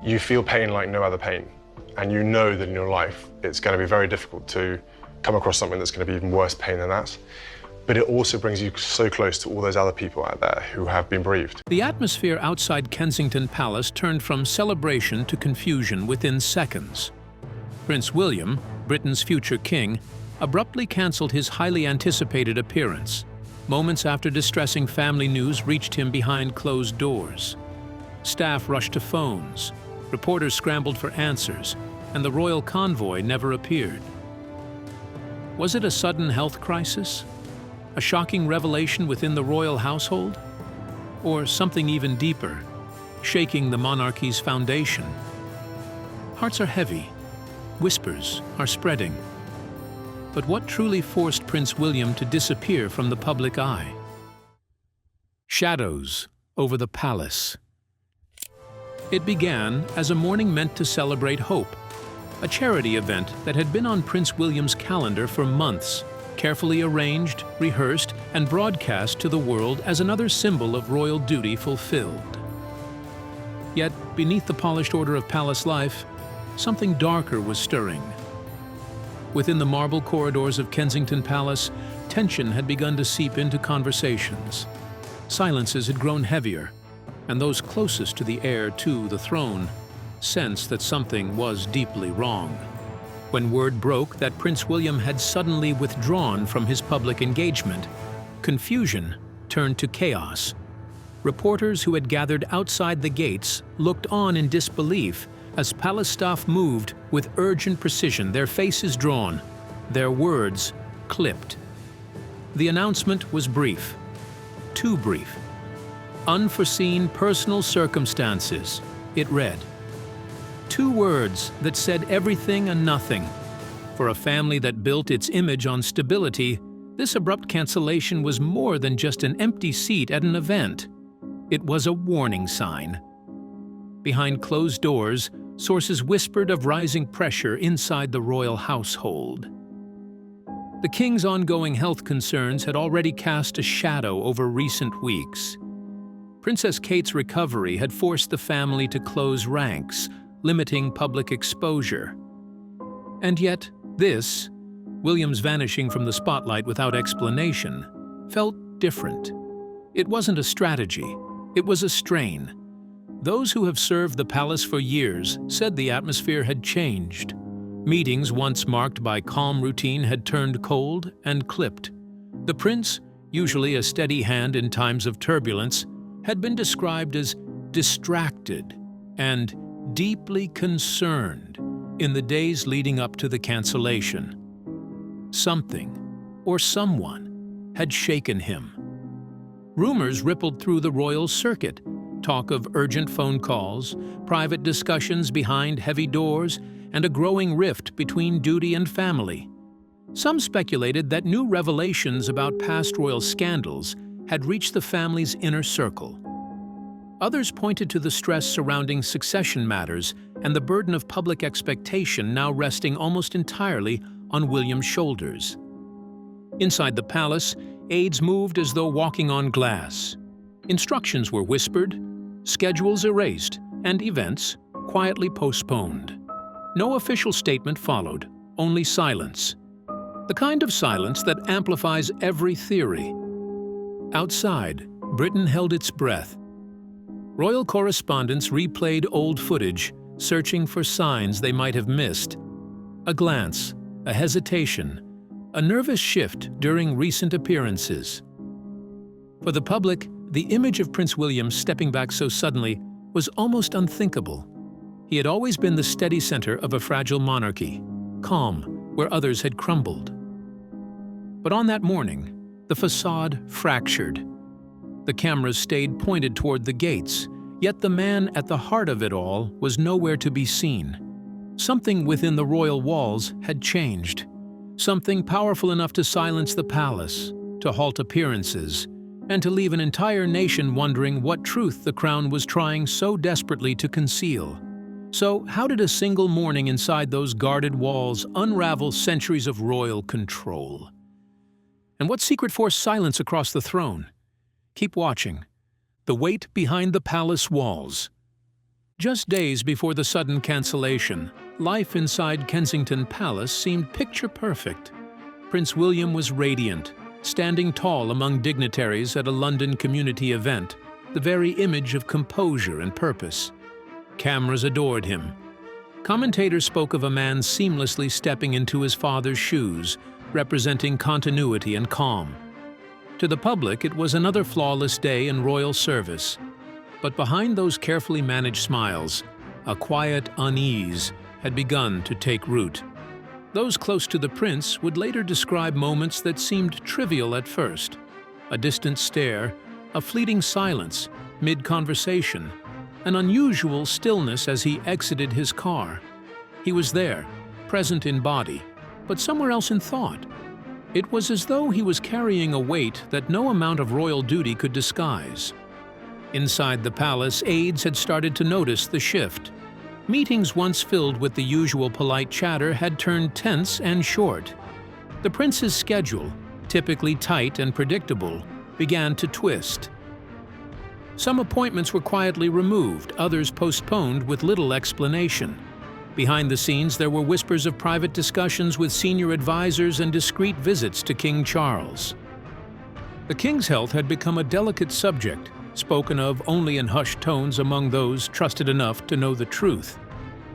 You feel pain like no other pain, and you know that in your life it's going to be very difficult to come across something that's going to be even worse pain than that. But it also brings you so close to all those other people out there who have been bereaved. The atmosphere outside Kensington Palace turned from celebration to confusion within seconds. Prince William, Britain's future king, abruptly cancelled his highly anticipated appearance, moments after distressing family news reached him behind closed doors. Staff rushed to phones, reporters scrambled for answers, and the royal convoy never appeared. Was it a sudden health crisis? A shocking revelation within the royal household? Or something even deeper, shaking the monarchy's foundation? Hearts are heavy. Whispers are spreading. But what truly forced Prince William to disappear from the public eye? Shadows over the palace. It began as a morning meant to celebrate hope, a charity event that had been on Prince William's calendar for months, carefully arranged, rehearsed, and broadcast to the world as another symbol of royal duty fulfilled. Yet, beneath the polished order of palace life, something darker was stirring. Within the marble corridors of Kensington Palace, tension had begun to seep into conversations. Silences had grown heavier, and those closest to the heir to the throne sensed that something was deeply wrong. When word broke that Prince William had suddenly withdrawn from his public engagement, confusion turned to chaos. Reporters who had gathered outside the gates looked on in disbelief as palace staff moved with urgent precision, their faces drawn, their words clipped. The announcement was brief, too brief. Unforeseen personal circumstances, it read. Two words that said everything and nothing. For a family that built its image on stability, this abrupt cancellation was more than just an empty seat at an event. It was a warning sign. Behind closed doors, sources whispered of rising pressure inside the royal household. The king's ongoing health concerns had already cast a shadow over recent weeks. Princess Kate's recovery had forced the family to close ranks, limiting public exposure. And yet, this, William's vanishing from the spotlight without explanation, felt different. It wasn't a strategy, it was a strain. Those who have served the palace for years said the atmosphere had changed. Meetings once marked by calm routine had turned cold and clipped. The prince, usually a steady hand in times of turbulence, had been described as distracted and deeply concerned in the days leading up to the cancellation. Something, or someone, had shaken him. Rumors rippled through the royal circuit, talk of urgent phone calls, private discussions behind heavy doors, and a growing rift between duty and family. Some speculated that new revelations about past royal scandals had reached the family's inner circle. Others pointed to the stress surrounding succession matters and the burden of public expectation now resting almost entirely on William's shoulders. Inside the palace, aides moved as though walking on glass. Instructions were whispered, schedules erased, and events quietly postponed. No official statement followed, only silence. The kind of silence that amplifies every theory. Outside, Britain held its breath. Royal correspondents replayed old footage, searching for signs they might have missed. A glance, a hesitation, a nervous shift during recent appearances. For the public, the image of Prince William stepping back so suddenly was almost unthinkable. He had always been the steady center of a fragile monarchy, calm where others had crumbled. But on that morning, the facade fractured. The cameras stayed pointed toward the gates, yet the man at the heart of it all was nowhere to be seen. Something within the royal walls had changed. Something powerful enough to silence the palace, to halt appearances, and to leave an entire nation wondering what truth the crown was trying so desperately to conceal. So, how did a single morning inside those guarded walls unravel centuries of royal control? And what secret forced silence across the throne? Keep watching. The Weight Behind the Palace Walls. Just days before the sudden cancellation, life inside Kensington Palace seemed picture-perfect. Prince William was radiant, standing tall among dignitaries at a London community event, the very image of composure and purpose. Cameras adored him. Commentators spoke of a man seamlessly stepping into his father's shoes, representing continuity and calm. To the public, it was another flawless day in royal service. But behind those carefully managed smiles, a quiet unease had begun to take root. Those close to the prince would later describe moments that seemed trivial at first. A distant stare, a fleeting silence, mid-conversation, an unusual stillness as he exited his car. He was there, present in body, but somewhere else in thought. It was as though he was carrying a weight that no amount of royal duty could disguise. Inside the palace, aides had started to notice the shift. Meetings once filled with the usual polite chatter had turned tense and short. The prince's schedule, typically tight and predictable, began to twist. Some appointments were quietly removed, others postponed with little explanation. Behind the scenes, there were whispers of private discussions with senior advisors and discreet visits to King Charles. The king's health had become a delicate subject, spoken of only in hushed tones among those trusted enough to know the truth.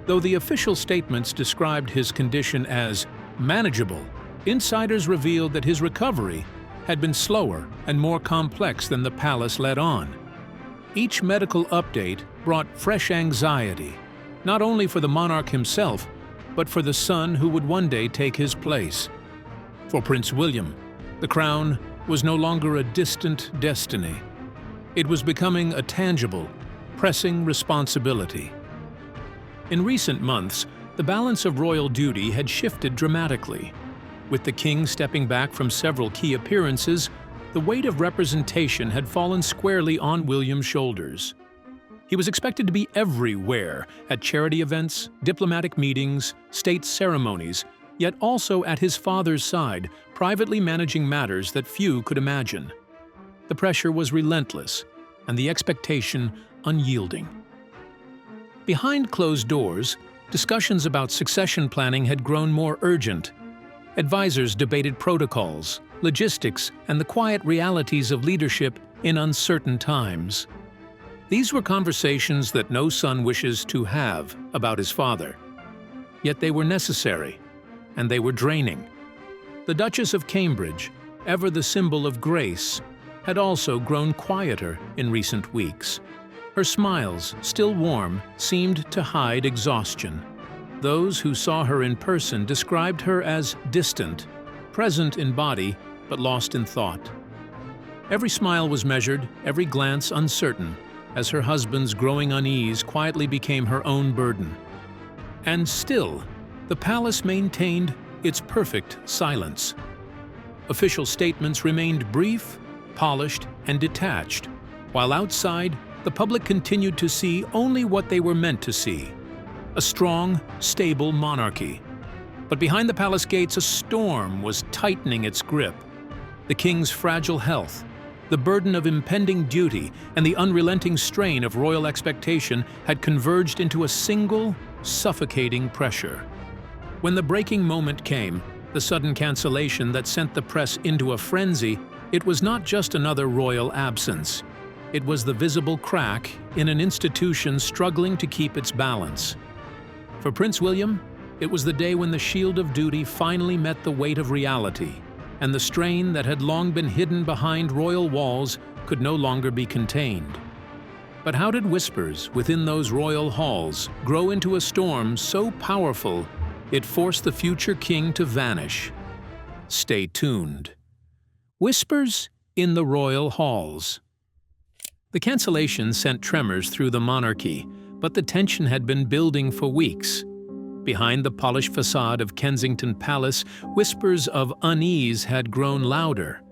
Though the official statements described his condition as manageable, insiders revealed that his recovery had been slower and more complex than the palace let on. Each medical update brought fresh anxiety, not only for the monarch himself, but for the son who would one day take his place. For Prince William, the crown was no longer a distant destiny. It was becoming a tangible, pressing responsibility. In recent months, the balance of royal duty had shifted dramatically. With the king stepping back from several key appearances, the weight of representation had fallen squarely on William's shoulders. He was expected to be everywhere, at charity events, diplomatic meetings, state ceremonies, yet also at his father's side, privately managing matters that few could imagine. The pressure was relentless, and the expectation unyielding. Behind closed doors, discussions about succession planning had grown more urgent. Advisors debated protocols, logistics, and the quiet realities of leadership in uncertain times. These were conversations that no son wishes to have about his father. Yet they were necessary, and they were draining. The Duchess of Cambridge, ever the symbol of grace, had also grown quieter in recent weeks. Her smiles, still warm, seemed to hide exhaustion. Those who saw her in person described her as distant, present in body, but lost in thought. Every smile was measured, every glance uncertain, as her husband's growing unease quietly became her own burden. And still, the palace maintained its perfect silence. Official statements remained brief, polished, and detached, while outside, the public continued to see only what they were meant to see: a strong, stable monarchy. But behind the palace gates, a storm was tightening its grip. The king's fragile health, the burden of impending duty, and the unrelenting strain of royal expectation had converged into a single, suffocating pressure. When the breaking moment came, the sudden cancellation that sent the press into a frenzy, it was not just another royal absence. It was the visible crack in an institution struggling to keep its balance. For Prince William, it was the day when the shield of duty finally met the weight of reality, and the strain that had long been hidden behind royal walls could no longer be contained. But how did whispers within those royal halls grow into a storm so powerful it forced the future king to vanish? Stay tuned. Whispers in the royal halls. The cancellation sent tremors through the monarchy, but the tension had been building for weeks. Behind the polished facade of Kensington Palace, whispers of unease had grown louder.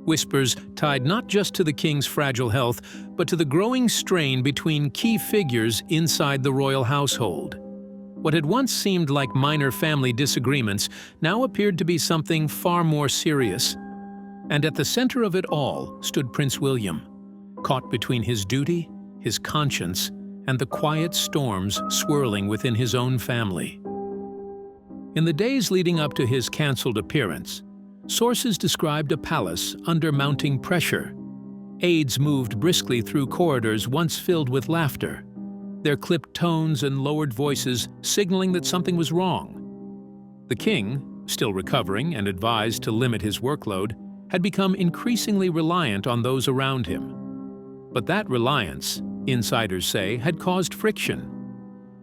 Whispers tied not just to the king's fragile health, but to the growing strain between key figures inside the royal household. What had once seemed like minor family disagreements now appeared to be something far more serious. And at the center of it all stood Prince William, caught between his duty, his conscience, and the quiet storms swirling within his own family. In the days leading up to his cancelled appearance, sources described a palace under mounting pressure. Aides moved briskly through corridors once filled with laughter, their clipped tones and lowered voices signaling that something was wrong. The king, still recovering and advised to limit his workload, had become increasingly reliant on those around him. But that reliance, insiders say, had caused friction,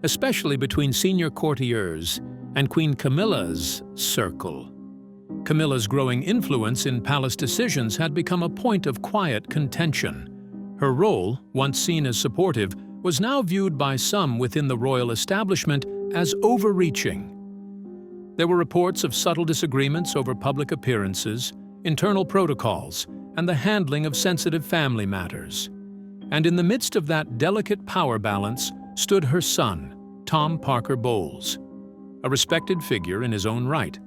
especially between senior courtiers and Queen Camilla's circle. Camilla's growing influence in palace decisions had become a point of quiet contention. Her role, once seen as supportive, was now viewed by some within the royal establishment as overreaching. There were reports of subtle disagreements over public appearances, internal protocols, and the handling of sensitive family matters. And in the midst of that delicate power balance stood her son, Tom Parker Bowles, a respected figure in his own right,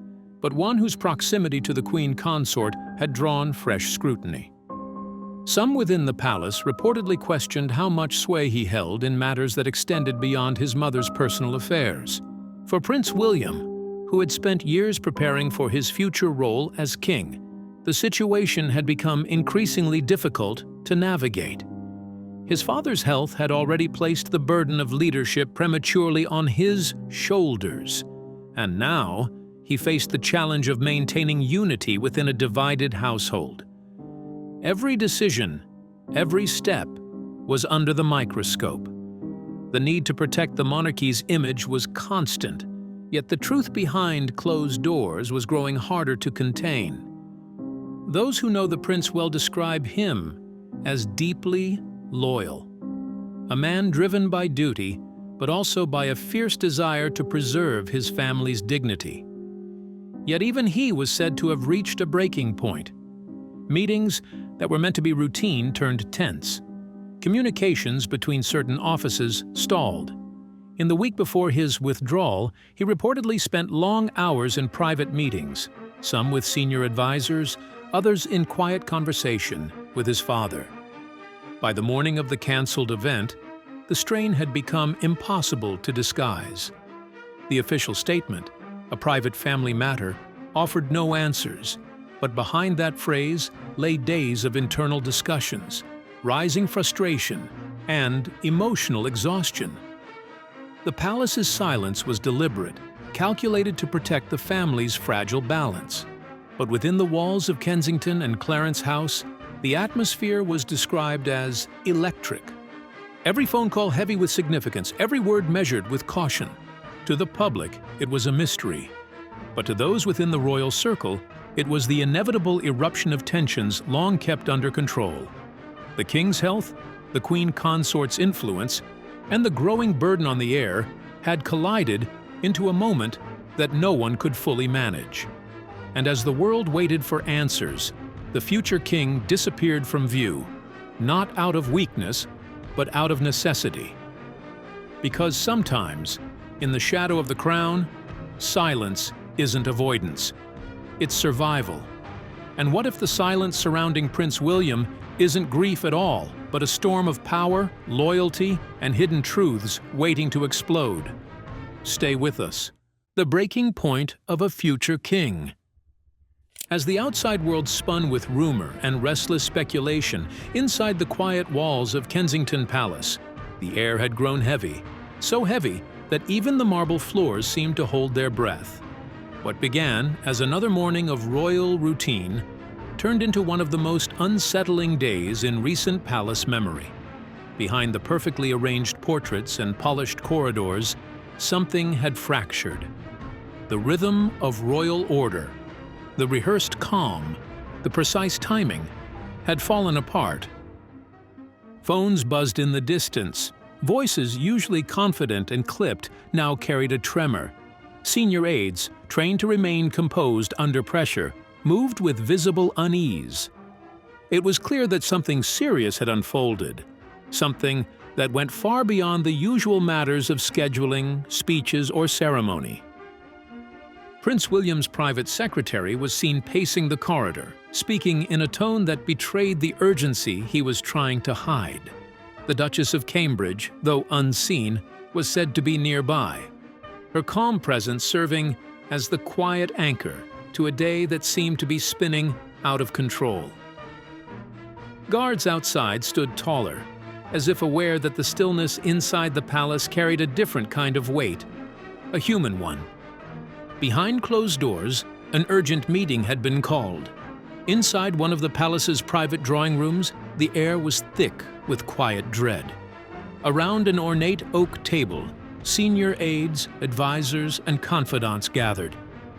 but one whose proximity to the Queen Consort had drawn fresh scrutiny. Some within the palace reportedly questioned how much sway he held in matters that extended beyond his mother's personal affairs. For Prince William, who had spent years preparing for his future role as king, the situation had become increasingly difficult to navigate. His father's health had already placed the burden of leadership prematurely on his shoulders, and now he faced the challenge of maintaining unity within a divided household. Every decision, every step, was under the microscope. The need to protect the monarchy's image was constant, yet the truth behind closed doors was growing harder to contain. Those who know the prince well describe him as deeply loyal, a man driven by duty, but also by a fierce desire to preserve his family's dignity. Yet even he was said to have reached a breaking point. Meetings that were meant to be routine turned tense. Communications between certain offices stalled. In the week before his withdrawal, he reportedly spent long hours in private meetings, some with senior advisors, others in quiet conversation with his father. By the morning of the cancelled event, the strain had become impossible to disguise. The official statement, a private family matter, offered no answers, but behind that phrase lay days of internal discussions, rising frustration, and emotional exhaustion. The palace's silence was deliberate, calculated to protect the family's fragile balance. But within the walls of Kensington and Clarence House, the atmosphere was described as electric. Every phone call heavy with significance, every word measured with caution. To the public, it was a mystery. But to those within the royal circle, it was the inevitable eruption of tensions long kept under control. The king's health, the queen consort's influence, and the growing burden on the heir had collided into a moment that no one could fully manage. And as the world waited for answers, the future king disappeared from view, not out of weakness, but out of necessity. Because sometimes, in the shadow of the crown, silence isn't avoidance, it's survival. And what if the silence surrounding Prince William isn't grief at all, but a storm of power, loyalty, and hidden truths waiting to explode? Stay with us. The breaking point of a future king. As the outside world spun with rumor and restless speculation inside the quiet walls of Kensington Palace, the air had grown heavy, so heavy that even the marble floors seemed to hold their breath. What began as another morning of royal routine turned into one of the most unsettling days in recent palace memory. Behind the perfectly arranged portraits and polished corridors, something had fractured. The rhythm of royal order, the rehearsed calm, the precise timing, had fallen apart. Phones buzzed in the distance. Voices usually confident and clipped now carried a tremor. Senior aides, trained to remain composed under pressure, moved with visible unease. It was clear that something serious had unfolded, something that went far beyond the usual matters of scheduling, speeches, or ceremony. Prince William's private secretary was seen pacing the corridor, speaking in a tone that betrayed the urgency he was trying to hide. The Duchess of Cambridge, though unseen, was said to be nearby, her calm presence serving as the quiet anchor to a day that seemed to be spinning out of control. Guards outside stood taller, as if aware that the stillness inside the palace carried a different kind of weight, a human one. Behind closed doors, an urgent meeting had been called. Inside one of the palace's private drawing rooms, the air was thick with quiet dread. Around an ornate oak table, senior aides, advisors, and confidants gathered,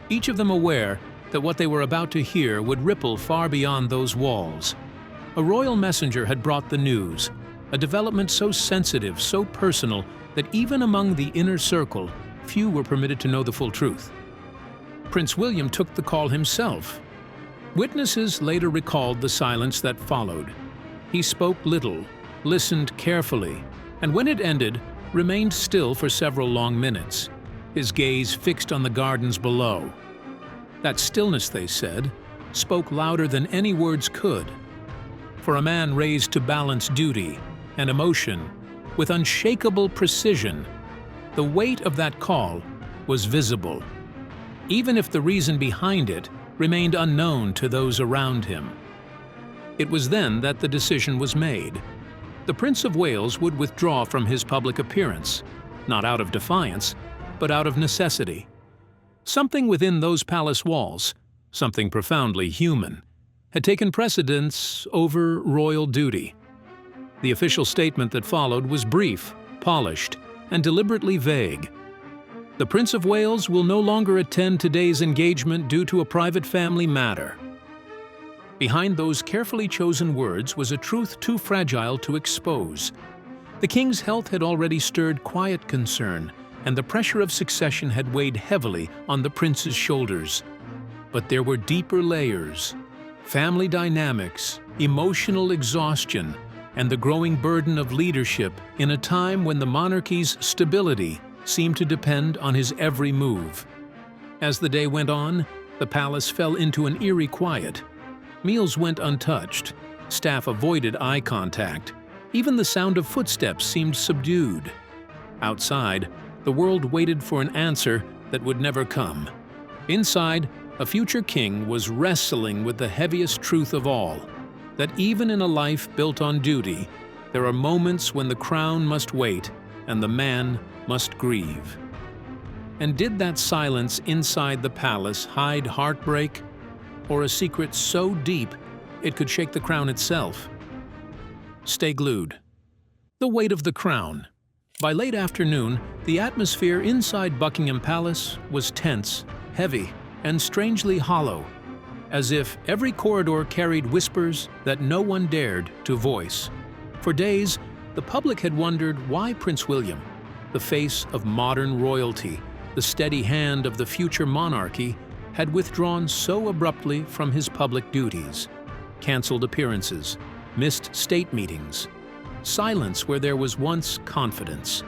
each of them aware that what they were about to hear would ripple far beyond those walls. A royal messenger had brought the news, a development so sensitive, so personal, that even among the inner circle, few were permitted to know the full truth. Prince William took the call himself. Witnesses later recalled the silence that followed. He spoke little, listened carefully, and when it ended, remained still for several long minutes, his gaze fixed on the gardens below. That stillness, they said, spoke louder than any words could. For a man raised to balance duty and emotion with unshakable precision, the weight of that call was visible, even if the reason behind it remained unknown to those around him. It was then that the decision was made. The Prince of Wales would withdraw from his public appearance, not out of defiance, but out of necessity. Something within those palace walls, something profoundly human, had taken precedence over royal duty. The official statement that followed was brief, polished, and deliberately vague. The Prince of Wales will no longer attend today's engagement due to a private family matter. Behind those carefully chosen words was a truth too fragile to expose. The king's health had already stirred quiet concern, and the pressure of succession had weighed heavily on the prince's shoulders. But there were deeper layers: family dynamics, emotional exhaustion, and the growing burden of leadership in a time when the monarchy's stability seemed to depend on his every move. As the day went on, the palace fell into an eerie quiet. Meals went untouched, staff avoided eye contact, even the sound of footsteps seemed subdued. Outside, the world waited for an answer that would never come. Inside, a future king was wrestling with the heaviest truth of all, that even in a life built on duty, there are moments when the crown must wait and the man must grieve. And did that silence inside the palace hide heartbreak, or a secret so deep it could shake the crown itself? Stay glued. The weight of the crown. By late afternoon, the atmosphere inside Buckingham Palace was tense, heavy, and strangely hollow, as if every corridor carried whispers that no one dared to voice. For days, the public had wondered why Prince William, the face of modern royalty, the steady hand of the future monarchy, had withdrawn so abruptly from his public duties, cancelled appearances, missed state meetings, silence where there was once confidence.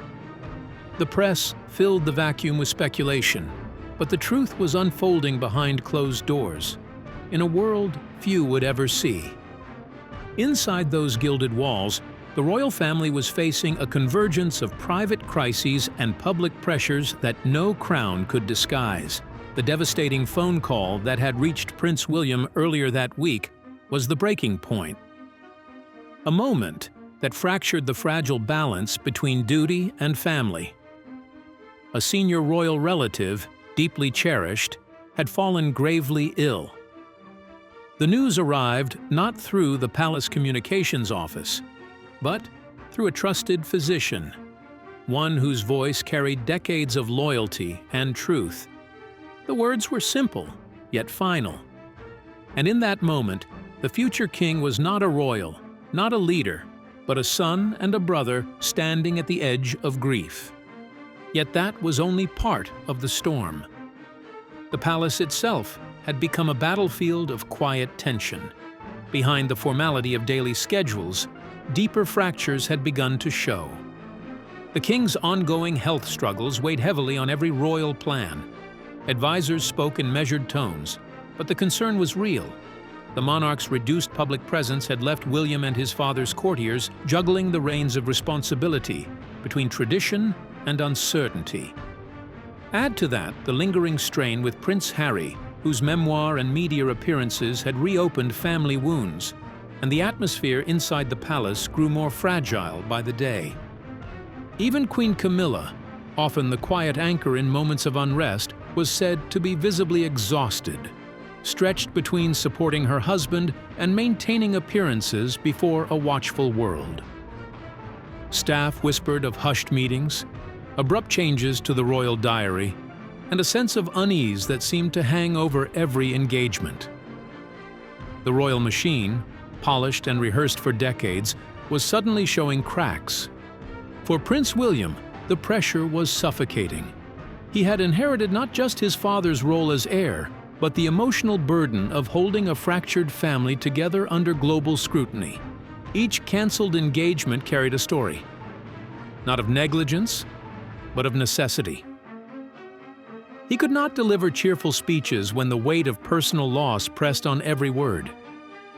The press filled the vacuum with speculation, but the truth was unfolding behind closed doors, in a world few would ever see. Inside those gilded walls, the royal family was facing a convergence of private crises and public pressures that no crown could disguise. The devastating phone call that had reached Prince William earlier that week was the breaking point. A moment that fractured the fragile balance between duty and family. A senior royal relative, deeply cherished, had fallen gravely ill. The news arrived not through the palace communications office, but through a trusted physician, one whose voice carried decades of loyalty and truth. The words were simple, yet final. And in that moment, the future king was not a royal, not a leader, but a son and a brother standing at the edge of grief. Yet that was only part of the storm. The palace itself had become a battlefield of quiet tension. Behind the formality of daily schedules, deeper fractures had begun to show. The king's ongoing health struggles weighed heavily on every royal plan. Advisors spoke in measured tones, but the concern was real. The monarch's reduced public presence had left William and his father's courtiers juggling the reins of responsibility between tradition and uncertainty. Add to that the lingering strain with Prince Harry, whose memoir and media appearances had reopened family wounds, and the atmosphere inside the palace grew more fragile by the day. Even Queen Camilla, often the quiet anchor in moments of unrest, was said to be visibly exhausted, stretched between supporting her husband and maintaining appearances before a watchful world. Staff whispered of hushed meetings, abrupt changes to the royal diary, and a sense of unease that seemed to hang over every engagement. The royal machine, polished and rehearsed for decades, was suddenly showing cracks. For Prince William, the pressure was suffocating. He had inherited not just his father's role as heir, but the emotional burden of holding a fractured family together under global scrutiny. Each cancelled engagement carried a story, not of negligence, but of necessity. He could not deliver cheerful speeches when the weight of personal loss pressed on every word.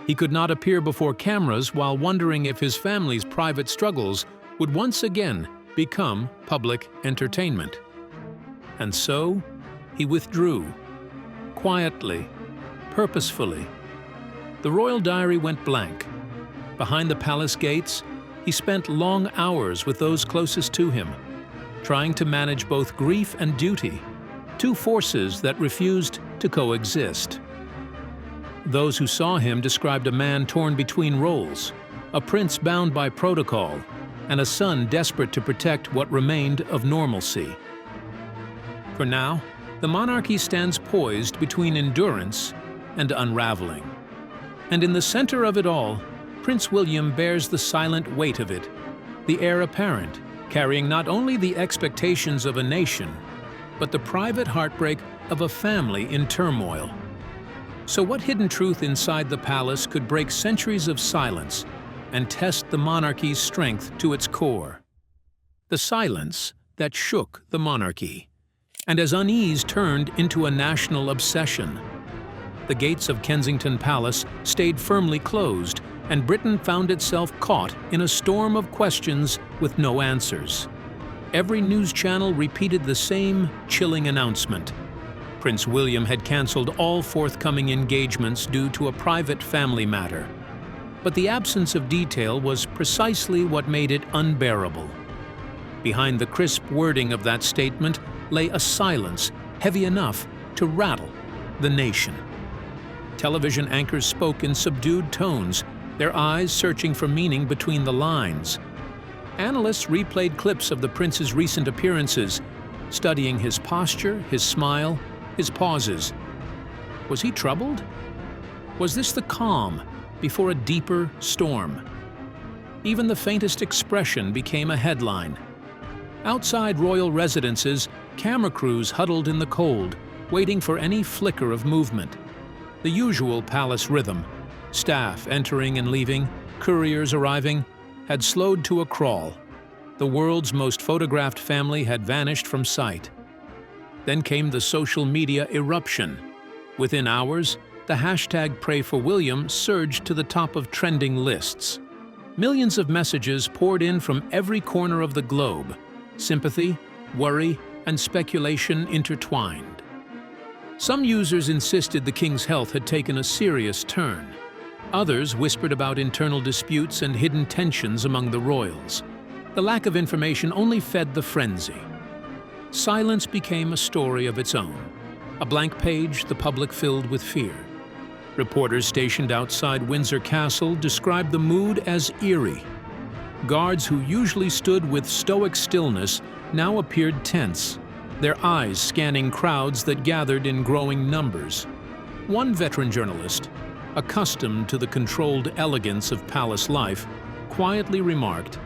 He could not appear before cameras while wondering if his family's private struggles would once again become public entertainment. And so, he withdrew. Quietly, purposefully. The royal diary went blank. Behind the palace gates, he spent long hours with those closest to him, trying to manage both grief and duty, two forces that refused to coexist. Those who saw him described a man torn between roles, a prince bound by protocol, and a son desperate to protect what remained of normalcy. For now, the monarchy stands poised between endurance and unraveling. And in the center of it all, Prince William bears the silent weight of it, the heir apparent, carrying not only the expectations of a nation, but the private heartbreak of a family in turmoil. So what hidden truth inside the palace could break centuries of silence and test the monarchy's strength to its core? The silence that shook the monarchy, and as unease turned into a national obsession. The gates of Kensington Palace stayed firmly closed, and Britain found itself caught in a storm of questions with no answers. Every news channel repeated the same chilling announcement. Prince William had cancelled all forthcoming engagements due to a private family matter. But the absence of detail was precisely what made it unbearable. Behind the crisp wording of that statement lay a silence heavy enough to rattle the nation. Television anchors spoke in subdued tones, their eyes searching for meaning between the lines. Analysts replayed clips of the prince's recent appearances, studying his posture, his smile, his pauses. Was he troubled? Was this the calm before a deeper storm? Even the faintest expression became a headline. Outside royal residences, camera crews huddled in the cold, waiting for any flicker of movement. The usual palace rhythm, staff entering and leaving, couriers arriving, had slowed to a crawl. The world's most photographed family had vanished from sight. Then came the social media eruption. Within hours, the hashtag #PrayForWilliam surged to the top of trending lists. Millions of messages poured in from every corner of the globe. Sympathy, worry, and speculation intertwined. Some users insisted the king's health had taken a serious turn. Others whispered about internal disputes and hidden tensions among the royals. The lack of information only fed the frenzy. Silence became a story of its own, a blank page the public filled with fear. Reporters stationed outside Windsor Castle described the mood as eerie. Guards who usually stood with stoic stillness now appeared tense, their eyes scanning crowds that gathered in growing numbers. One veteran journalist, accustomed to the controlled elegance of palace life, quietly remarked,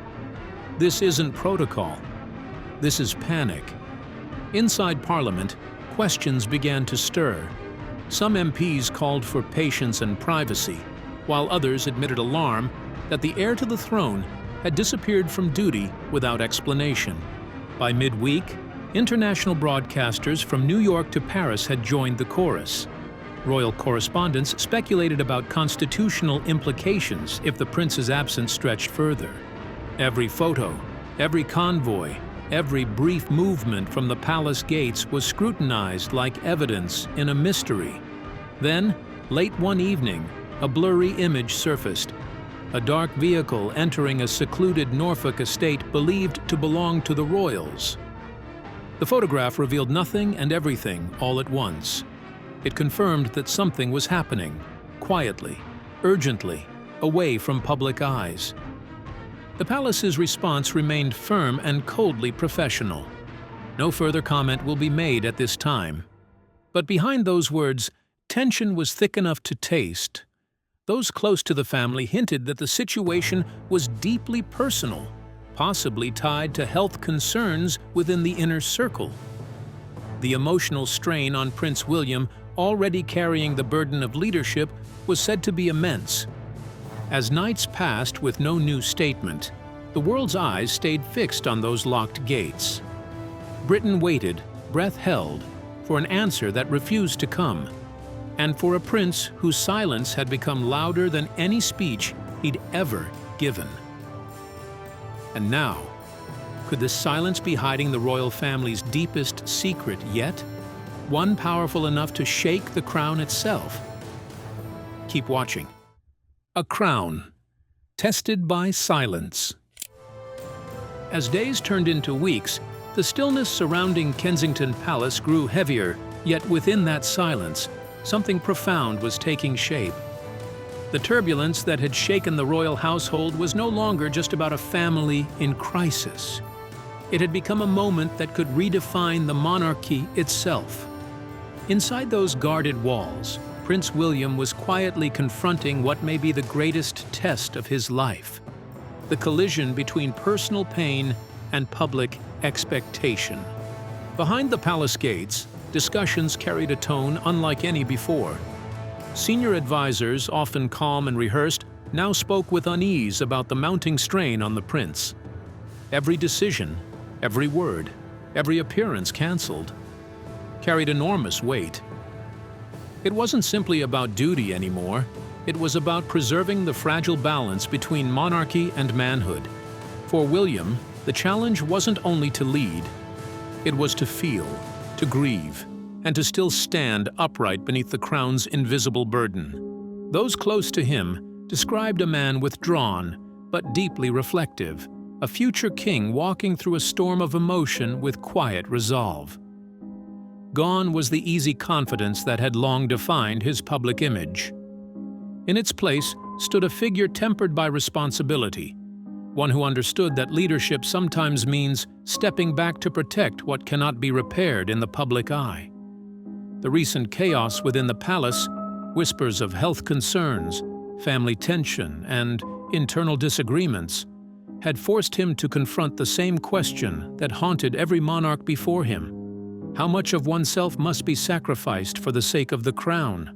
"This isn't protocol. This is panic." Inside Parliament, questions began to stir. Some MPs called for patience and privacy, while others admitted alarm that the heir to the throne had disappeared from duty without explanation. By midweek, international broadcasters from New York to Paris had joined the chorus. Royal correspondents speculated about constitutional implications if the prince's absence stretched further. Every photo, every convoy, every brief movement from the palace gates was scrutinized like evidence in a mystery. Then, late one evening, a blurry image surfaced. A dark vehicle entering a secluded Norfolk estate believed to belong to the royals. The photograph revealed nothing and everything all at once. It confirmed that something was happening, quietly, urgently, away from public eyes. The palace's response remained firm and coldly professional. No further comment will be made at this time. But behind those words, tension was thick enough to taste. Those close to the family hinted that the situation was deeply personal, possibly tied to health concerns within the inner circle. The emotional strain on Prince William, already carrying the burden of leadership, was said to be immense. As nights passed with no new statement, the world's eyes stayed fixed on those locked gates. Britain waited, breath held, for an answer that refused to come, and for a prince whose silence had become louder than any speech he'd ever given. And now, could this silence be hiding the royal family's deepest secret yet? One powerful enough to shake the crown itself? Keep watching. A crown, tested by silence. As days turned into weeks, the stillness surrounding Kensington Palace grew heavier, yet within that silence, something profound was taking shape. The turbulence that had shaken the royal household was no longer just about a family in crisis. It had become a moment that could redefine the monarchy itself. Inside those guarded walls, Prince William was quietly confronting what may be the greatest test of his life: the collision between personal pain and public expectation. Behind the palace gates, discussions carried a tone unlike any before. Senior advisors, often calm and rehearsed, now spoke with unease about the mounting strain on the prince. Every decision, every word, every appearance cancelled, carried enormous weight. It wasn't simply about duty anymore. It was about preserving the fragile balance between monarchy and manhood. For William, the challenge wasn't only to lead. It was to feel, to grieve, and to still stand upright beneath the crown's invisible burden. Those close to him described a man withdrawn, but deeply reflective, a future king walking through a storm of emotion with quiet resolve. Gone was the easy confidence that had long defined his public image. In its place stood a figure tempered by responsibility, one who understood that leadership sometimes means stepping back to protect what cannot be repaired in the public eye. The recent chaos within the palace, whispers of health concerns, family tension, and internal disagreements, had forced him to confront the same question that haunted every monarch before him: how much of oneself must be sacrificed for the sake of the crown?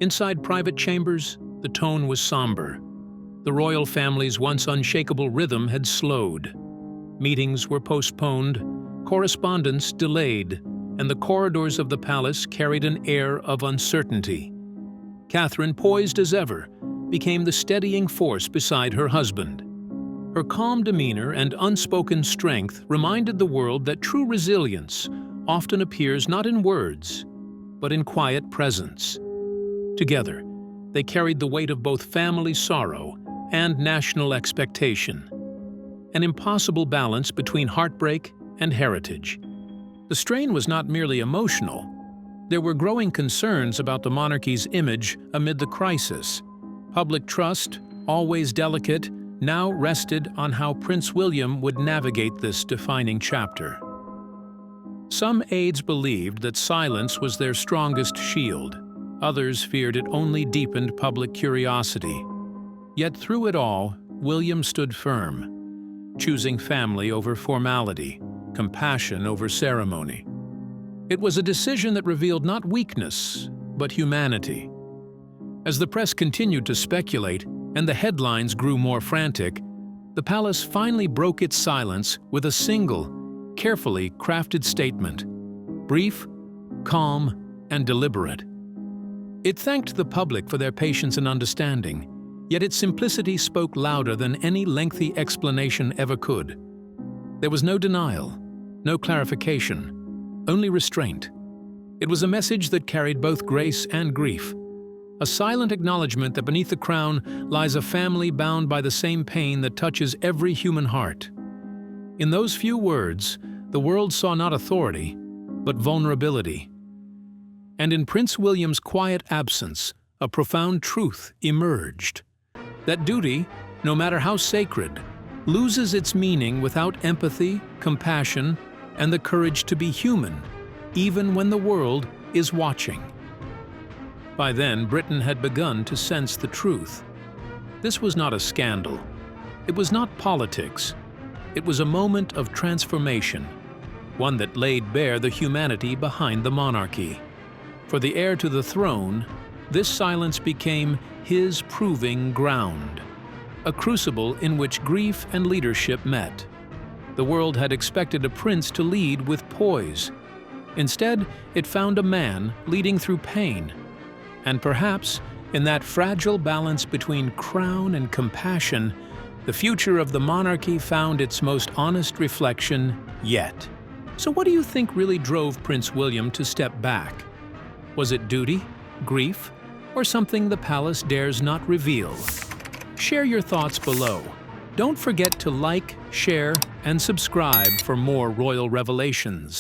Inside private chambers, the tone was somber. The royal family's once unshakable rhythm had slowed. Meetings were postponed, correspondence delayed, and the corridors of the palace carried an air of uncertainty. Catherine, poised as ever, became the steadying force beside her husband. Her calm demeanor and unspoken strength reminded the world that true resilience often appears not in words, but in quiet presence. Together, they carried the weight of both family sorrow and national expectation, an impossible balance between heartbreak and heritage. The strain was not merely emotional. There were growing concerns about the monarchy's image amid the crisis. Public trust, always delicate, now rested on how Prince William would navigate this defining chapter. Some aides believed that silence was their strongest shield. Others feared it only deepened public curiosity. Yet through it all, William stood firm, choosing family over formality, compassion over ceremony. It was a decision that revealed not weakness, but humanity. As the press continued to speculate and the headlines grew more frantic, the palace finally broke its silence with a single, carefully crafted statement: brief, calm, and deliberate. It thanked the public for their patience and understanding, yet its simplicity spoke louder than any lengthy explanation ever could. There was no denial, no clarification, only restraint. It was a message that carried both grace and grief, a silent acknowledgement that beneath the crown lies a family bound by the same pain that touches every human heart. In those few words, the world saw not authority, but vulnerability. And in Prince William's quiet absence, a profound truth emerged: that duty, no matter how sacred, loses its meaning without empathy, compassion, and the courage to be human, even when the world is watching. By then, Britain had begun to sense the truth. This was not a scandal. It was not politics. It was a moment of transformation, one that laid bare the humanity behind the monarchy. For the heir to the throne, this silence became his proving ground, a crucible in which grief and leadership met. The world had expected a prince to lead with poise. Instead, it found a man leading through pain. And perhaps, in that fragile balance between crown and compassion, the future of the monarchy found its most honest reflection yet. So what do you think really drove Prince William to step back? Was it duty, grief, or something the palace dares not reveal? Share your thoughts below. Don't forget to like, share, and subscribe for more royal revelations.